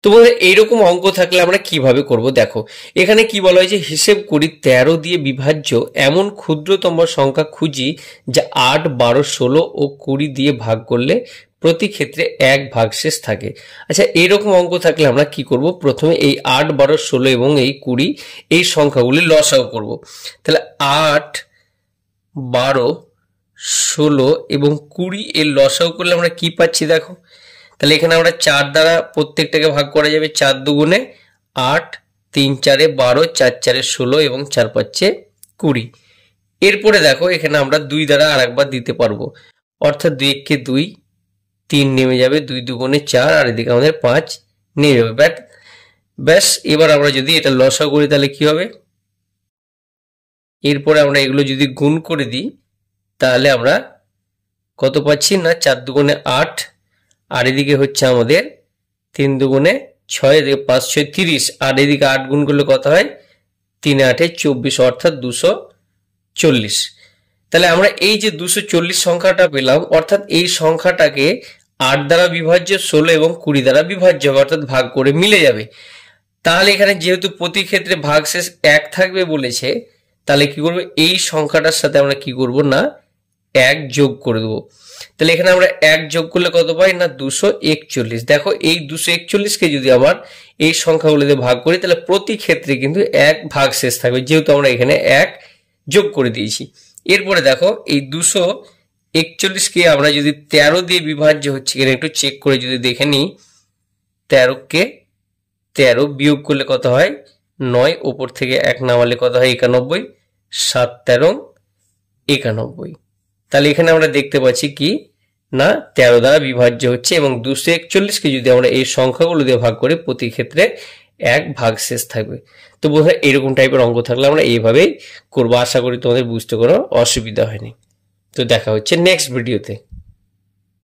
তো বন্ধুরা এইরকম অঙ্ক থাকলে আমরা কিভাবে করব দেখো, এখানে কি বলা হয়েছে, হিসেব করি 13 দিয়ে বিভাজ্য এমন ক্ষুদ্রতম সংখ্যা খুঁজি যা 8, 12, 16 ও 20 দিয়ে ভাগ করলে প্রতি ক্ষেত্রে এক ভাগশেষ থাকে। আচ্ছা, এইরকম অঙ্ক থাকলে আমরা কি করব, প্রথমে এই 8, 12, 16 এবং এই 20 এই সংখ্যাগুলি লসাগু করব। তাহলে 8, 12, 16 এবং 20 এর লসাগু করলে আমরা কি পাচ্ছি দেখো, তাহলে এখানে আমরা 4 দ্বারা প্রত্যেকটাকে ভাগ করা যাবে, 4 দুগুণে 8, 3 4 12, 4 4 16 এবং 4 5 20। এরপরে দেখো এখানে আমরা 2 দ্বারা আরেকবার দিতে পারবো, অর্থাৎ 2 1 2, 3 নেমে যাবে, 2 দুগুণে 4 আর এদিকে আমাদের 5 নেমে যাবে। ব্যাস, এবার আমরা যদি এটা লসাগু করি তাহলে কি হবে, এরপরে আমরা এগুলো যদি গুণ করে দিই তাহলে আমরা কত পাচ্ছি না, 4 দুগুণে 8 আর এদিকে হচ্ছে আমাদের 3 দুগুণে 6, এদিকে 5 6 30 আর এদিকে 8 গুণ করলে কত হয়, 3 8 24 অর্থাৎ 240। তাহলে আমরা এই যে 240 সংখ্যাটা পেলাম, অর্থাৎ এই সংখ্যাটাকে 8 দ্বারা বিভাজ্য, 16 এবং 20 দ্বারা বিভাজ্য হবে, অর্থাৎ ভাগ করে মিলে যাবে। তাহলে এখানে যেহেতু প্রতি ক্ষেত্রে ভাগশেষ 1 থাকবে বলেছে, তাহলে কি করব, এই সংখ্যাটার সাথে আমরা কি করব না 1 যোগ করে দেবো। তাহলে এখানে আমরা 1 যোগ করলে কত পাই না 241। দেখো এই 241কে যদি আবার এই সংখ্যাগুলোতে ভাগ করি তাহলে প্রতি ক্ষেত্রে কিন্তু 1 ভাগশেষ থাকবে, যেহেতু আমরা এখানে 1 যোগ করে দিয়েছি। এরপরে দেখো এই 241কে আমরা যদি 13 দিয়ে বিভাজ্য হচ্ছে কিনা একটু চেক করে যদি দেখে নিই, 13কে 13 বিয়োগ করলে কত হয় 9, ওপর থেকে 1 নামালে কত হয় 91, 7 13 91। তাহলে এখানে আমরা দেখতে পাচ্ছি কি না 13 দ্বারা বিভাজ্য হচ্ছে এবং 241কে যদি আমরা এই সংখ্যাগুলো দিয়ে ভাগ করি প্রতি ক্ষেত্রে 1 ভাগশেষ থাকবে। তো বোধহয় এরকম টাইপের অঙ্ক থাকলে আমরা এইভাবেই করবো। আশা করি তোমাদের বুঝতে কোনো অসুবিধা হয়নি। তো দেখা হচ্ছে নেক্সট ভিডিওতে।